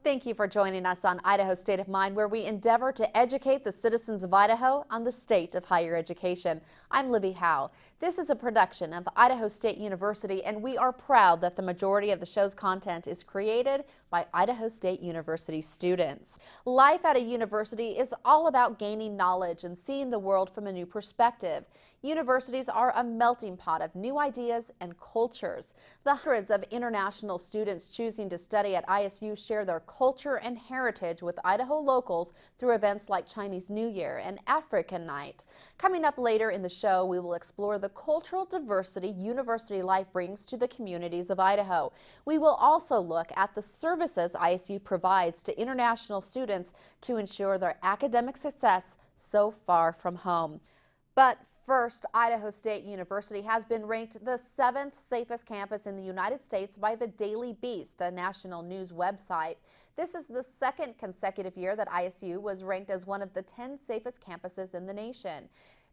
Thank you for joining us on Idaho State of Mind, where we endeavor to educate the citizens of Idaho on the state of higher education. I'm Libby Howe. This is a production of Idaho State University, and we are proud that the majority of the show's content is created by Idaho State University students. Life at a university is all about gaining knowledge and seeing the world from a new perspective. Universities are a melting pot of new ideas and cultures. The hundreds of international students choosing to study at ISU share their culture and heritage with Idaho locals through events like Chinese New Year and African Night. Coming up later in the show, we will explore the cultural diversity university life brings to the communities of Idaho. We will also look at the services ISU provides to international students to ensure their academic success so far from home. But first, Idaho State University has been ranked the 7th safest campus in the United States by the Daily Beast, a national news website. This is the second consecutive year that ISU was ranked as one of the 10 safest campuses in the nation.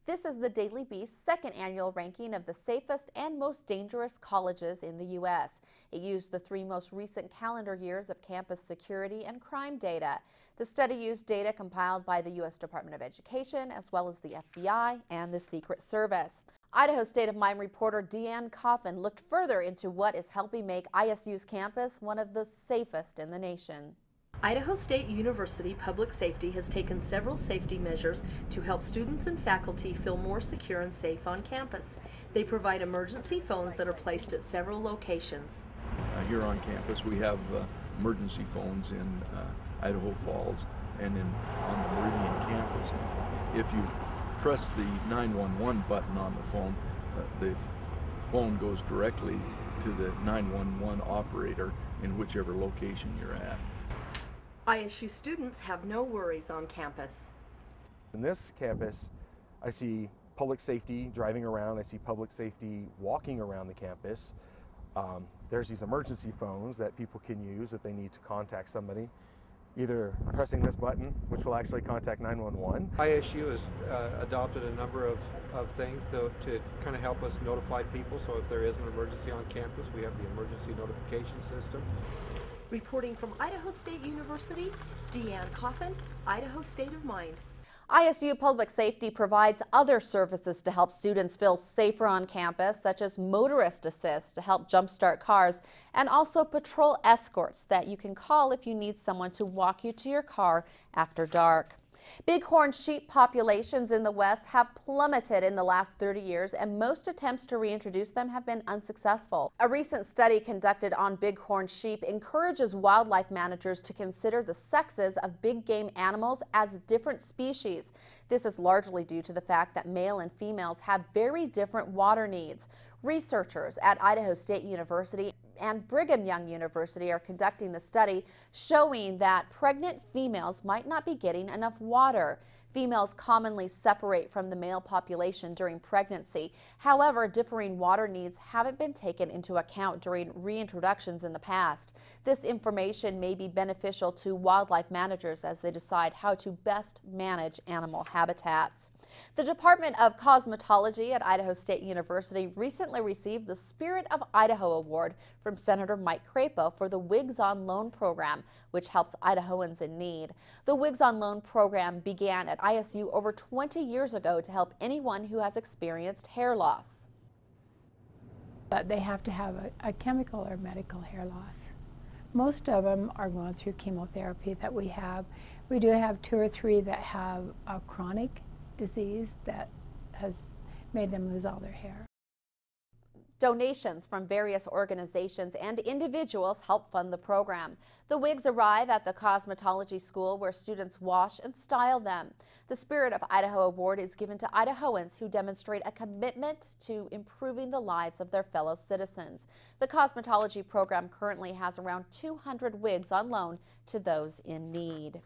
This is the Daily Beast's second annual ranking of the safest and most dangerous colleges in the U.S. It used the 3 most recent calendar years of campus security and crime data. The study used data compiled by the U.S. Department of Education, as well as the FBI and the Secret Service. Idaho State of Mind reporter Deanne Coffin looked further into what is helping make ISU's campus one of the safest in the nation. Idaho State University Public Safety has taken several safety measures to help students and faculty feel more secure and safe on campus. They provide emergency phones that are placed at several locations. Here on campus we have emergency phones in Idaho Falls and on the Meridian campus. If you press the 911 button on the phone goes directly to the 911 operator in whichever location you're at. ISU students have no worries on campus. In this campus, I see public safety driving around, I see public safety walking around the campus. There's these emergency phones that people can use if they need to contact somebody, either pressing this button, which will actually contact 911. ISU has adopted a number of things to kind of help us notify people, so if there is an emergency on campus, we have the emergency notification system. Reporting from Idaho State University, Deanne Coffin, Idaho State of Mind. ISU Public Safety provides other services to help students feel safer on campus, such as motorist assist to help jumpstart cars, and also patrol escorts that you can call if you need someone to walk you to your car after dark. Bighorn sheep populations in the West have plummeted in the last 30 years, and most attempts to reintroduce them have been unsuccessful. A recent study conducted on bighorn sheep encourages wildlife managers to consider the sexes of big game animals as different species. This is largely due to the fact that male and females have very different water needs. Researchers at Idaho State University and Brigham Young University are conducting the study, showing that pregnant females might not be getting enough water. Females commonly separate from the male population during pregnancy. However, differing water needs haven't been taken into account during reintroductions in the past. This information may be beneficial to wildlife managers as they decide how to best manage animal habitats. The Department of Cosmetology at Idaho State University recently received the Spirit of Idaho Award from Senator Mike Crapo for the Wigs on Loan program, which helps Idahoans in need. The Wigs on Loan program began at ISU over 20 years ago to help anyone who has experienced hair loss. But they have to have a chemical or medical hair loss. Most of them are going through chemotherapy that we have. We do have 2 or 3 that have a chronic disease that has made them lose all their hair. Donations from various organizations and individuals help fund the program. The wigs arrive at the cosmetology school where students wash and style them. The Spirit of Idaho Award is given to Idahoans who demonstrate a commitment to improving the lives of their fellow citizens. The cosmetology program currently has around 200 wigs on loan to those in need.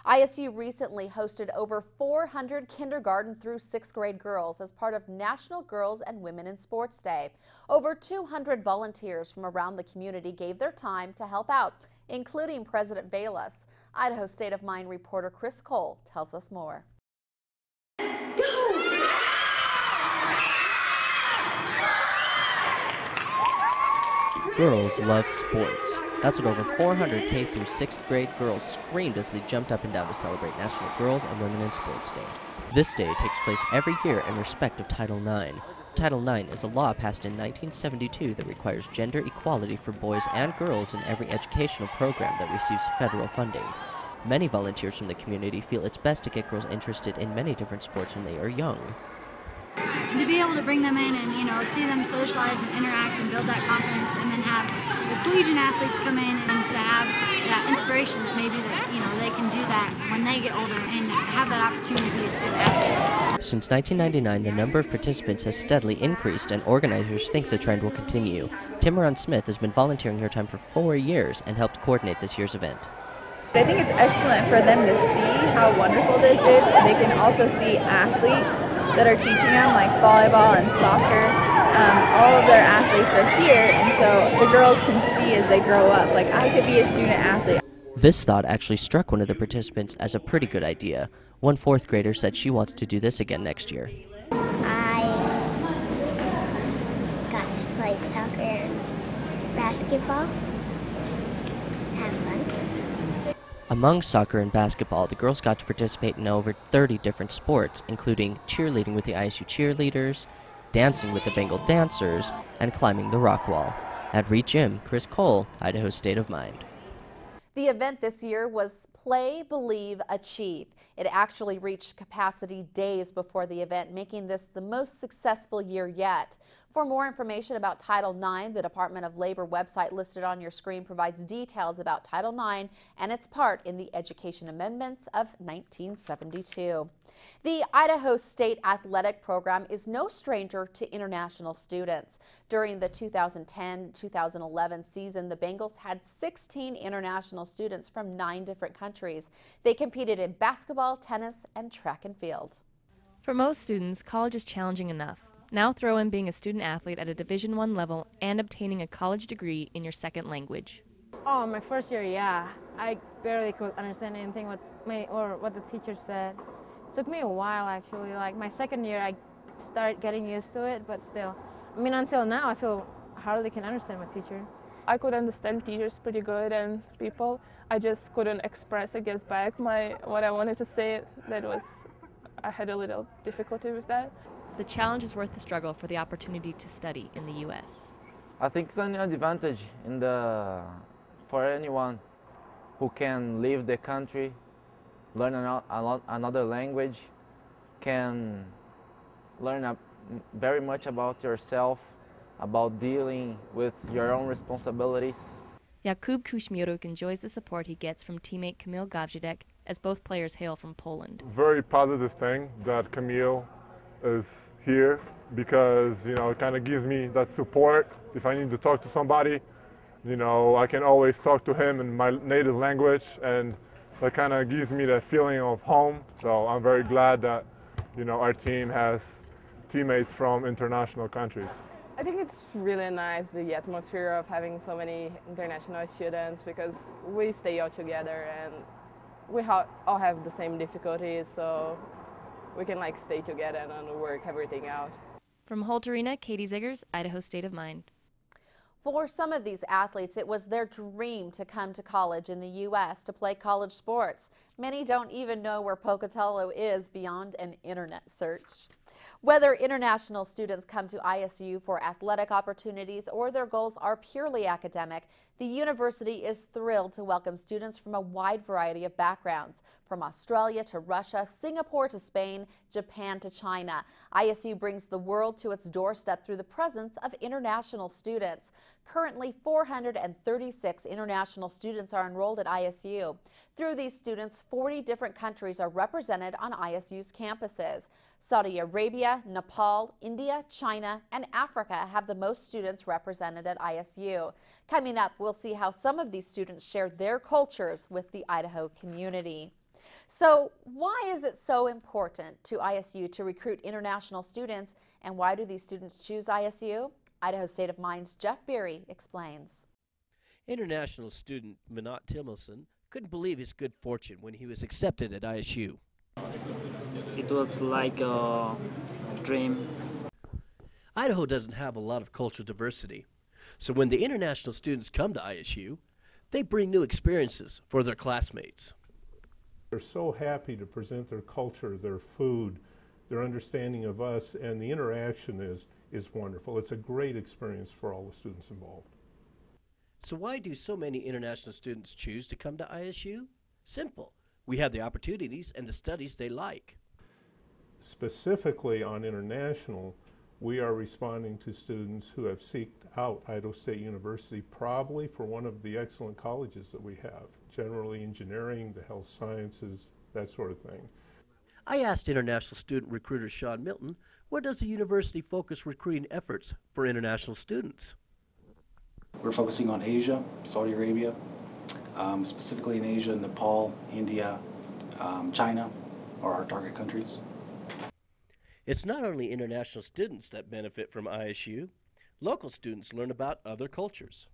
ISU recently hosted over 400 kindergarten through 6th grade girls as part of National Girls and Women in Sports Day. Over 200 volunteers from around the community gave their time to help out, including President Bayless. Idaho State of Mind reporter Chris Cole tells us more. Girls love sports. That's what over 400 K through 6th grade girls screamed as they jumped up and down to celebrate National Girls and Women in Sports Day. This day takes place every year in respect of Title IX. Title IX is a law passed in 1972 that requires gender equality for boys and girls in every educational program that receives federal funding. Many volunteers from the community feel it's best to get girls interested in many different sports when they are young. And to be able to bring them in and, see them socialize and interact and build that confidence, and then have the collegiate athletes come in and to have that inspiration that maybe they can do that when they get older and have that opportunity to be a student athlete. Since 1999, the number of participants has steadily increased, and organizers think the trend will continue. Timuron Smith has been volunteering her time for 4 years and helped coordinate this year's event. I think it's excellent for them to see how wonderful this is, and they can also see athletes that are teaching them, like volleyball and soccer. All of their athletes are here, and so the girls can see as they grow up, like, I could be a student athlete. This thought actually struck one of the participants as a pretty good idea. One 4th grader said she wants to do this again next year. I got to play soccer and basketball. Have fun. Among soccer and basketball, the girls got to participate in over 30 different sports, including cheerleading with the ISU cheerleaders, dancing with the Bengal dancers, and climbing the rock wall. At Reed Gym, Chris Cole, Idaho State of Mind. The event this year was Play, Believe, Achieve. It actually reached capacity days before the event, making this the most successful year yet. For more information about Title IX, the Department of Labor website listed on your screen provides details about Title IX and its part in the Education Amendments of 1972. The Idaho State Athletic Program is no stranger to international students. During the 2010-2011 season, the Bengals had 16 international students from 9 different countries. They competed in basketball, tennis, and track and field. For most students, college is challenging enough. Now throw in being a student athlete at a Division I level and obtaining a college degree in your second language. Oh, my first year, yeah. I barely could understand anything what the teacher said. It took me a while, actually. Like my second year, I started getting used to it, but still. I mean, until now, I still hardly can understand my teacher. I could understand teachers pretty good and people. I just couldn't express, I guess, back what I wanted to say. I had a little difficulty with that. The challenge is worth the struggle for the opportunity to study in the U.S. I think it's an advantage for anyone who can leave the country, learn another language, can learn very much about yourself, about dealing with your own responsibilities. Jakub Kuśmieruk enjoys the support he gets from teammate Kamil Gawdzidek, as both players hail from Poland. Very positive thing that Kamil is here, because it kind of gives me that support. If I need to talk to somebody, I can always talk to him in my native language, and that kind of gives me that feeling of home. So I'm very glad that our team has teammates from international countries. I think it's really nice, the atmosphere of having so many international students, because we stay all together and we all have the same difficulties, so we can stay together and work everything out. From Holt Arena, Katie Ziggers, Idaho State of Mind. For some of these athletes, it was their dream to come to college in the U.S. to play college sports. Many don't even know where Pocatello is beyond an internet search. Whether international students come to ISU for athletic opportunities or their goals are purely academic, the university is thrilled to welcome students from a wide variety of backgrounds, from Australia to Russia, Singapore to Spain, Japan to China. ISU brings the world to its doorstep through the presence of international students. Currently, 436 international students are enrolled at ISU. Through these students, 40 different countries are represented on ISU's campuses. Saudi Arabia, Nepal, India, China, and Africa have the most students represented at ISU. Coming up, we'll see how some of these students share their cultures with the Idaho community. So why is it so important to ISU to recruit international students, and why do these students choose ISU? Idaho State of Mind's Jeff Beery explains. International student Minot Timmelson couldn't believe his good fortune when he was accepted at ISU. It was like a dream. Idaho doesn't have a lot of cultural diversity, so when the international students come to ISU, They bring new experiences for their classmates. They're so happy to present their culture, their food, their understanding of us, and the interaction is wonderful. It's a great experience for all the students involved. So why do so many international students choose to come to ISU? Simple. We have the opportunities and the studies they like. Specifically on international, we are responding to students who have sought out Idaho State University probably for one of the excellent colleges that we have, generally engineering, the health sciences, that sort of thing. I asked international student recruiter Sean Milton, where does the university focus recruiting efforts for international students? We're focusing on Asia, Saudi Arabia, specifically in Asia, Nepal, India, China are our target countries. It's not only international students that benefit from ISU. Local students learn about other cultures.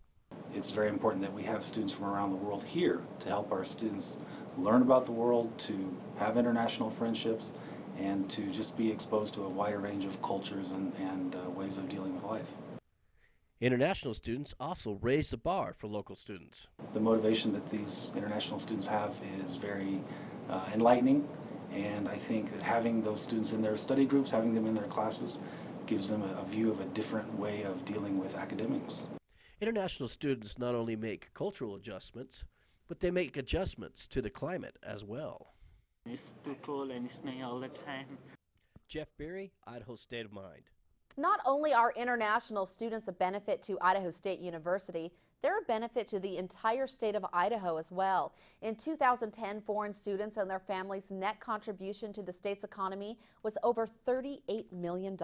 It's very important that we have students from around the world here to help our students learn about the world, to have international friendships, and to just be exposed to a wider range of cultures and ways of dealing with life. International students also raise the bar for local students. The motivation that these international students have is very enlightening, and I think that having those students in their study groups, having them in their classes, gives them a view of a different way of dealing with academics. International students not only make cultural adjustments, but they make adjustments to the climate as well. It's too cold and it snows all the time. Jeff Berry, Idaho State of Mind. Not only are international students a benefit to Idaho State University, they're a benefit to the entire state of Idaho as well. In 2010, foreign students and their families' net contribution to the state's economy was over $38 million.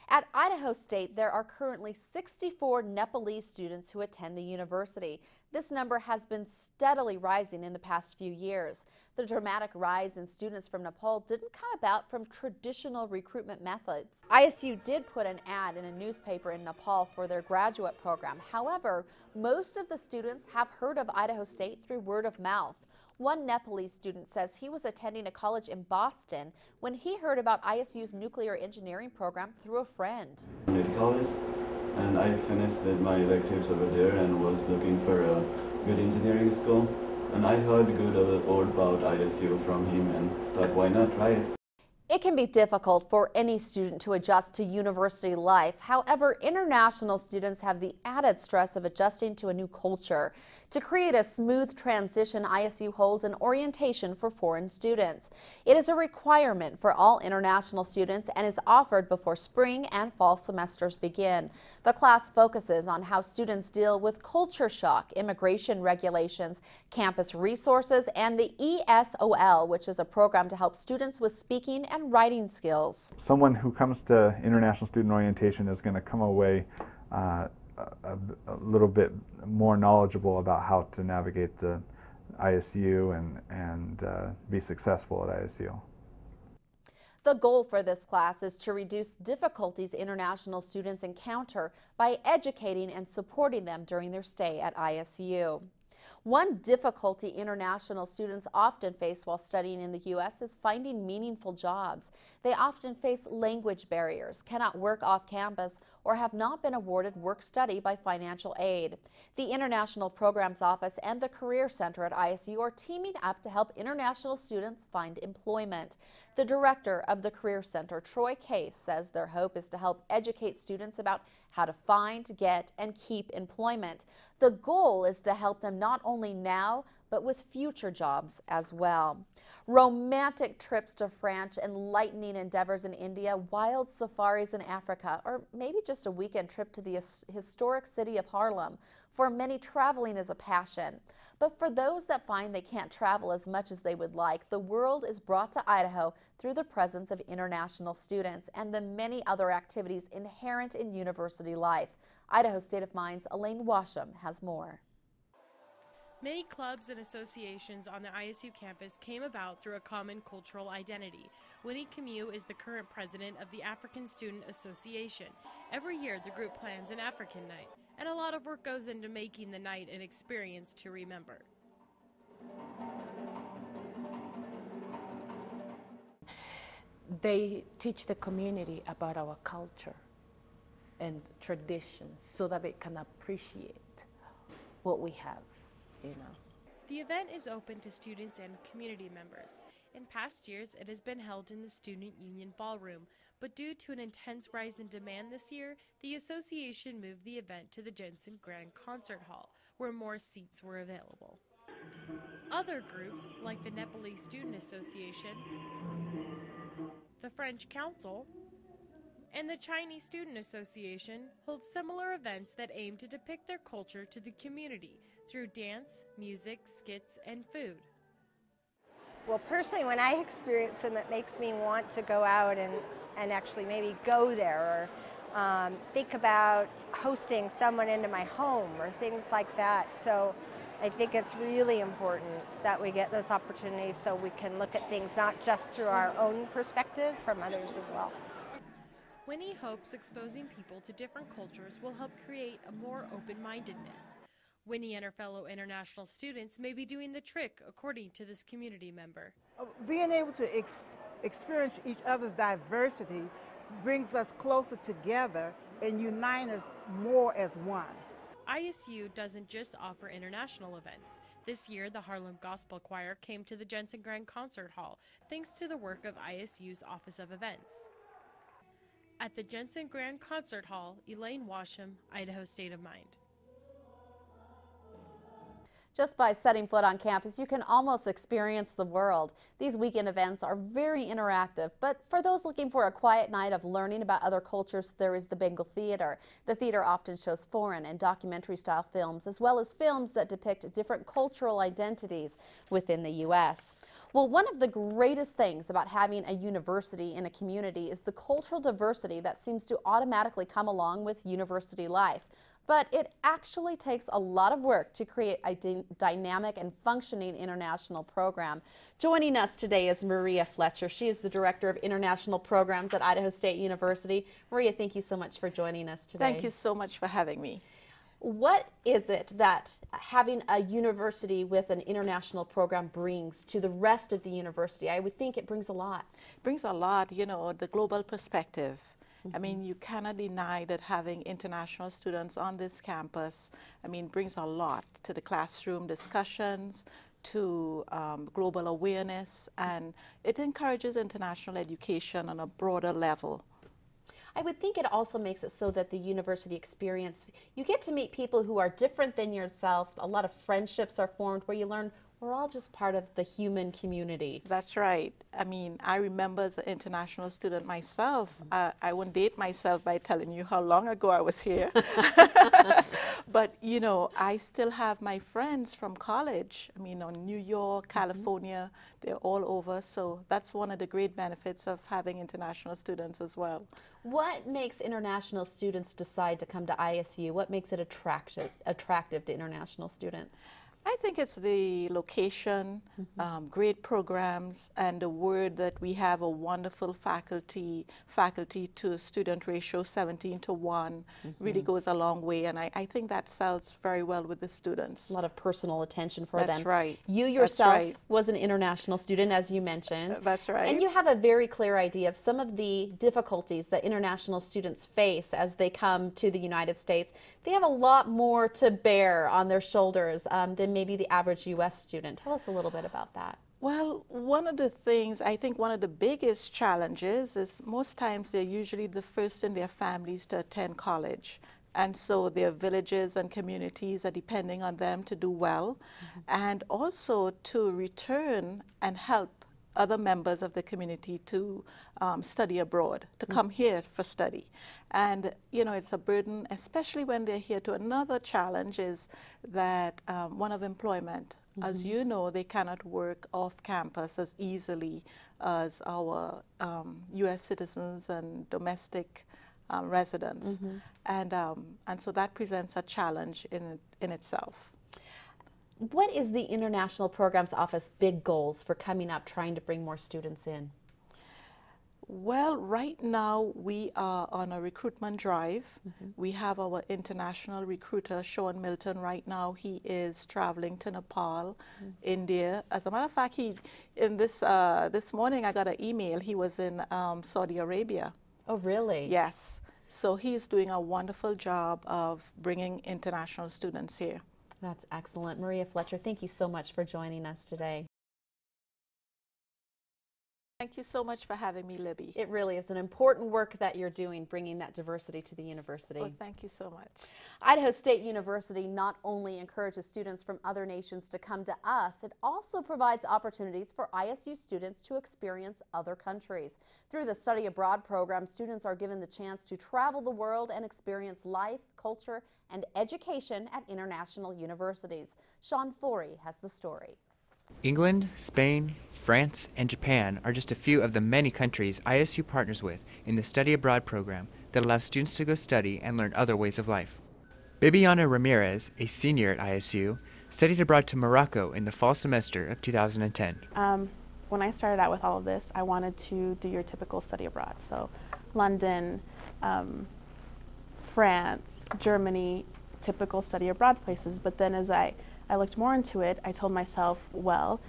At Idaho State, there are currently 64 Nepalese students who attend the university. This number has been steadily rising in the past few years. The dramatic rise in students from Nepal didn't come about from traditional recruitment methods. ISU did put an ad in a newspaper in Nepal for their graduate program. However, most of the students have heard of Idaho State through word of mouth. One Nepalese student says he was attending a college in Boston when he heard about ISU's nuclear engineering program through a friend. College, and I finished my electives over there and was looking for a good engineering school. And I heard good about ISU from him and thought, why not try it? It can be difficult for any student to adjust to university life. However, international students have the added stress of adjusting to a new culture. To create a smooth transition, ISU holds an orientation for foreign students. It is a requirement for all international students and is offered before spring and fall semesters begin. The class focuses on how students deal with culture shock, immigration regulations, campus resources, and the ESOL, which is a program to help students with speaking and writing skills. Someone who comes to International Student Orientation is going to come away a little bit more knowledgeable about how to navigate the ISU and be successful at ISU. The goal for this class is to reduce difficulties international students encounter by educating and supporting them during their stay at ISU. One difficulty international students often face while studying in the U.S. is finding meaningful jobs. They often face language barriers, cannot work off campus, or have not been awarded work-study by financial aid. The International Programs Office and the Career Center at ISU are teaming up to help international students find employment. The director of the Career Center, Troy Case, says their hope is to help educate students about how to find, get, and keep employment. The goal is to help them not only now, but with future jobs as well. Romantic trips to France, enlightening endeavors in India, wild safaris in Africa, or maybe just a weekend trip to the historic city of Harlem. For many, traveling is a passion. But for those that find they can't travel as much as they would like, the world is brought to Idaho through the presence of international students and the many other activities inherent in university life. Idaho State of Mind's Elaine Washam has more. Many clubs and associations on the ISU campus came about through a common cultural identity. Winnie Camus is the current president of the African Student Association. Every year, the group plans an African night, and a lot of work goes into making the night an experience to remember. They teach the community about our culture and traditions so that they can appreciate what we have. you know. The event is open to students and community members. In past years, it has been held in the Student Union Ballroom, but due to an intense rise in demand this year, the association moved the event to the Jensen Grand Concert Hall, where more seats were available. Other groups, like the Nepalese Student Association, the French Council, and the Chinese Student Association, hold similar events that aim to depict their culture to the community through dance, music, skits, and food. Well, personally, when I experience them, it makes me want to go out and actually maybe go there, or think about hosting someone into my home or things like that. So I think it's really important that we get those opportunities so we can look at things not just through our own perspective, from others as well. Winnie hopes exposing people to different cultures will help create a more open-mindedness. Winnie and her fellow international students may be doing the trick, according to this community member. Being able to experience each other's diversity brings us closer together and unites us more as one. ISU doesn't just offer international events. This year, the Harlem Gospel Choir came to the Jensen Grand Concert Hall, thanks to the work of ISU's Office of Events. At the Jensen Grand Concert Hall, Elaine Washam, Idaho State of Mind. Just by setting foot on campus, you can almost experience the world. These weekend events are very interactive, but for those looking for a quiet night of learning about other cultures, there is the Bengal Theater. The theater often shows foreign and documentary-style films, as well as films that depict different cultural identities within the U.S. Well, one of the greatest things about having a university in a community is the cultural diversity that seems to automatically come along with university life. But it actually takes a lot of work to create a dynamic and functioning international program. Joining us today is Maria Fletcher. She is the Director of International Programs at Idaho State University. Maria, thank you so much for joining us today. Thank you so much for having me. What is it that having a university with an international program brings to the rest of the university? I would think it brings a lot. It brings a lot, you know, the global perspective. I mean, you cannot deny that having international students on this campus, I mean, brings a lot to the classroom discussions, to global awareness, and it encourages international education on a broader level. I would think it also makes it so that the university experience, you get to meet people who are different than yourself. A lot of friendships are formed where you learn we're all just part of the human community. That's right. I mean, I remember as an international student myself, I won't date myself by telling you how long ago I was here. But, you know, I still have my friends from college. I mean, in New York, California, they're all over. So that's one of the great benefits of having international students as well. What makes international students decide to come to ISU? What makes it attractive to international students? I think it's the location, great programs, and the word that we have a wonderful faculty to student ratio 17:1 really goes a long way, and I think that sells very well with the students. A lot of personal attention for them. That's right. You yourself was an international student, as you mentioned. That's right. And you have a very clear idea of some of the difficulties that international students face as they come to the United States. They have a lot more to bear on their shoulders than maybe the average U.S. student. Tell us a little bit about that. Well, one of the things, I think one of the biggest challenges is most times they're usually the first in their families to attend college. And so their villages and communities are depending on them to do well, and also to return and help other members of the community to study abroad, to come here for study. And, you know, it's a burden, especially when they're here. To another challenge is that one of employment. As you know, they cannot work off campus as easily as our U.S. citizens and domestic residents. And so that presents a challenge in itself. What is the International Programs Office big goals for coming up, trying to bring more students in? Well, right now we are on a recruitment drive. We have our international recruiter, Sean Milton, right now. He is traveling to Nepal, India. As a matter of fact, this morning I got an email. He was in Saudi Arabia. Oh, really? Yes. So he's doing a wonderful job of bringing international students here. That's excellent. Maria Fletcher, thank you so much for joining us today. Thank you so much for having me, Libby. It really is an important work that you're doing, bringing that diversity to the university. Well, thank you so much. Idaho State University not only encourages students from other nations to come to us, it also provides opportunities for ISU students to experience other countries. Through the study abroad program, students are given the chance to travel the world and experience life, culture, and education at international universities. Sean Forey has the story. England, Spain, France, and Japan are just a few of the many countries ISU partners with in the study abroad program that allows students to go study and learn other ways of life. Bibiana Ramirez, a senior at ISU, studied abroad to Morocco in the fall semester of 2010. When I started out with all of this, I wanted to do your typical study abroad. So London, France, Germany, typical study abroad places. But then as I looked more into it, I told myself, well,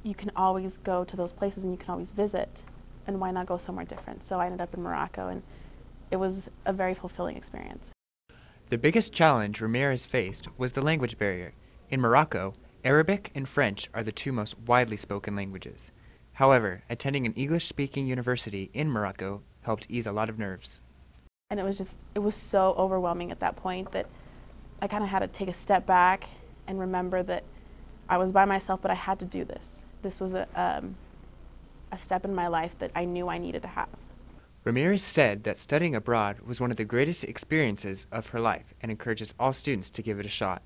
you can always go to those places and you can always visit, and why not go somewhere different? So I ended up in Morocco, and it was a very fulfilling experience. The biggest challenge Ramirez faced was the language barrier. In Morocco, Arabic and French are the two most widely spoken languages. However, attending an English-speaking university in Morocco helped ease a lot of nerves. And it was so overwhelming at that point that I kind of had to take a step back and remember that I was by myself, but I had to do this. This was a step in my life that I knew I needed to have. Ramirez said that studying abroad was one of the greatest experiences of her life and encourages all students to give it a shot.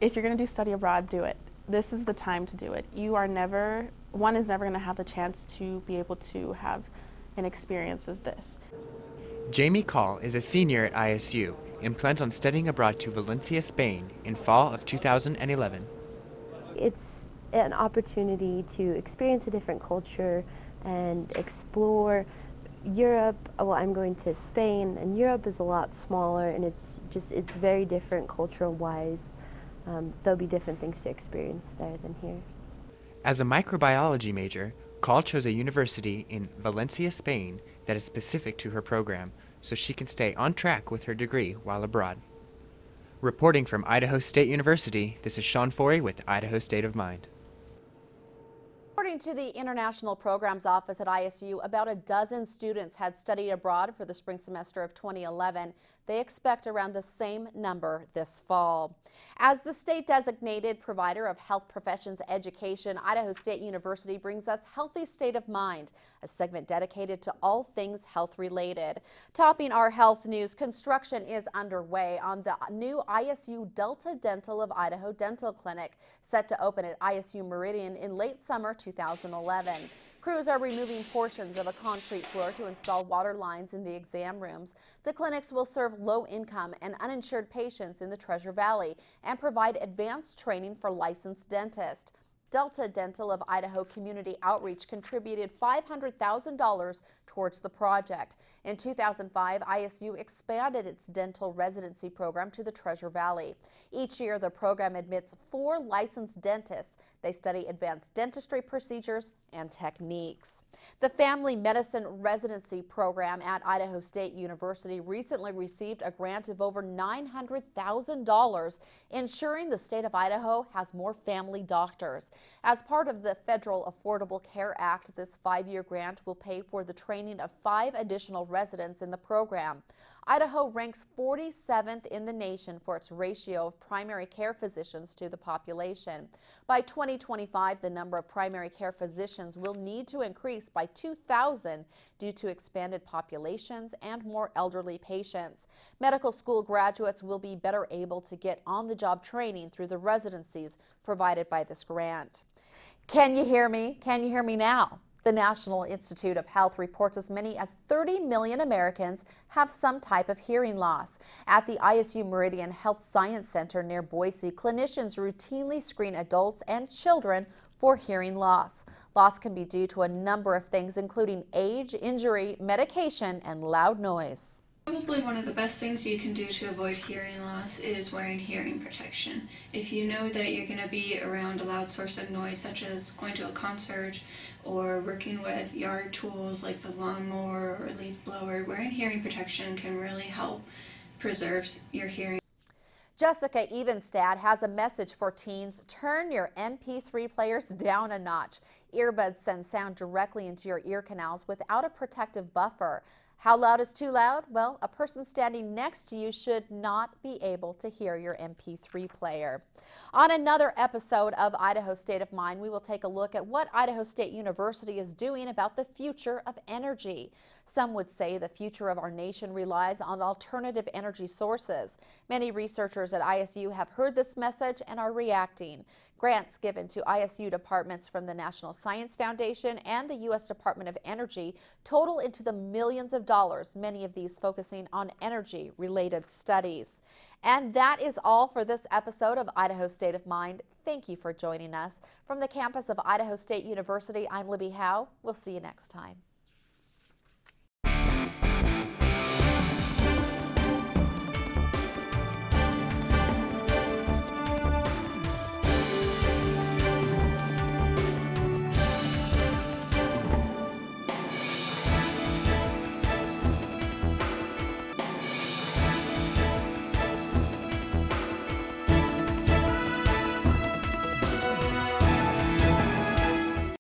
If you're going to do study abroad, do it. This is the time to do it. One is never going to have the chance to be able to have an experience as this. Jamie Call is a senior at ISU and plans on studying abroad to Valencia, Spain in fall of 2011. It's an opportunity to experience a different culture and explore Europe. Well, I'm going to Spain, and Europe is a lot smaller, and it's very different cultural-wise. There'll be different things to experience there than here. As a microbiology major, Call chose a university in Valencia, Spain that is specific to her program, so she can stay on track with her degree while abroad. Reporting from Idaho State University, this is Sean Forey with Idaho State of Mind. According to the International Programs Office at ISU, about a dozen students had studied abroad for the spring semester of 2011. They expect around the same number this fall. As the state-designated provider of health professions education, Idaho State University brings us Healthy State of Mind, a segment dedicated to all things health-related. Topping our health news, construction is underway on the new ISU Delta Dental of Idaho Dental Clinic, set to open at ISU Meridian in late summer 2011. Crews are removing portions of a concrete floor to install water lines in the exam rooms. The clinics will serve low-income and uninsured patients in the Treasure Valley and provide advanced training for licensed dentists. Delta Dental of Idaho Community Outreach contributed $500,000 towards the project. In 2005, ISU expanded its dental residency program to the Treasure Valley. Each year, the program admits 4 licensed dentists. They study advanced dentistry procedures and techniques. The Family Medicine Residency program at Idaho State University recently received a grant of over $900,000, ensuring the state of Idaho has more family doctors. As part of the Federal Affordable Care Act, this 5-year grant will pay for the training of 5 additional residents in the program. Idaho ranks 47th in the nation for its ratio of primary care physicians to the population. By 2025, the number of primary care physicians will need to increase by 2,000 due to expanded populations and more elderly patients. Medical school graduates will be better able to get on-the-job training through the residencies provided by this grant. Can you hear me? Can you hear me now? The National Institute of Health reports as many as 30 million Americans have some type of hearing loss. At the ISU Meridian Health Science Center near Boise, clinicians routinely screen adults and children for hearing loss. Loss can be due to a number of things, including age, injury, medication, and loud noise. Probably one of the best things you can do to avoid hearing loss is wearing hearing protection. If you know that you're going to be around a loud source of noise, such as going to a concert or working with yard tools like the lawnmower or leaf blower, wearing hearing protection can really help preserve your hearing. Jessica Evenstad has a message for teens. Turn your MP3 players down a notch. Earbuds send sound directly into your ear canals without a protective buffer. How loud is too loud? Well, a person standing next to you should not be able to hear your MP3 player. On another episode of Idaho State of Mind, we will take a look at what Idaho State University is doing about the future of energy. Some would say the future of our nation relies on alternative energy sources. Many researchers at ISU have heard this message and are reacting. Grants given to ISU departments from the National Science Foundation and the U.S. Department of Energy total into the millions of dollars, many of these focusing on energy-related studies. And that is all for this episode of Idaho State of Mind. Thank you for joining us. From the campus of Idaho State University, I'm Libby Howe. We'll see you next time.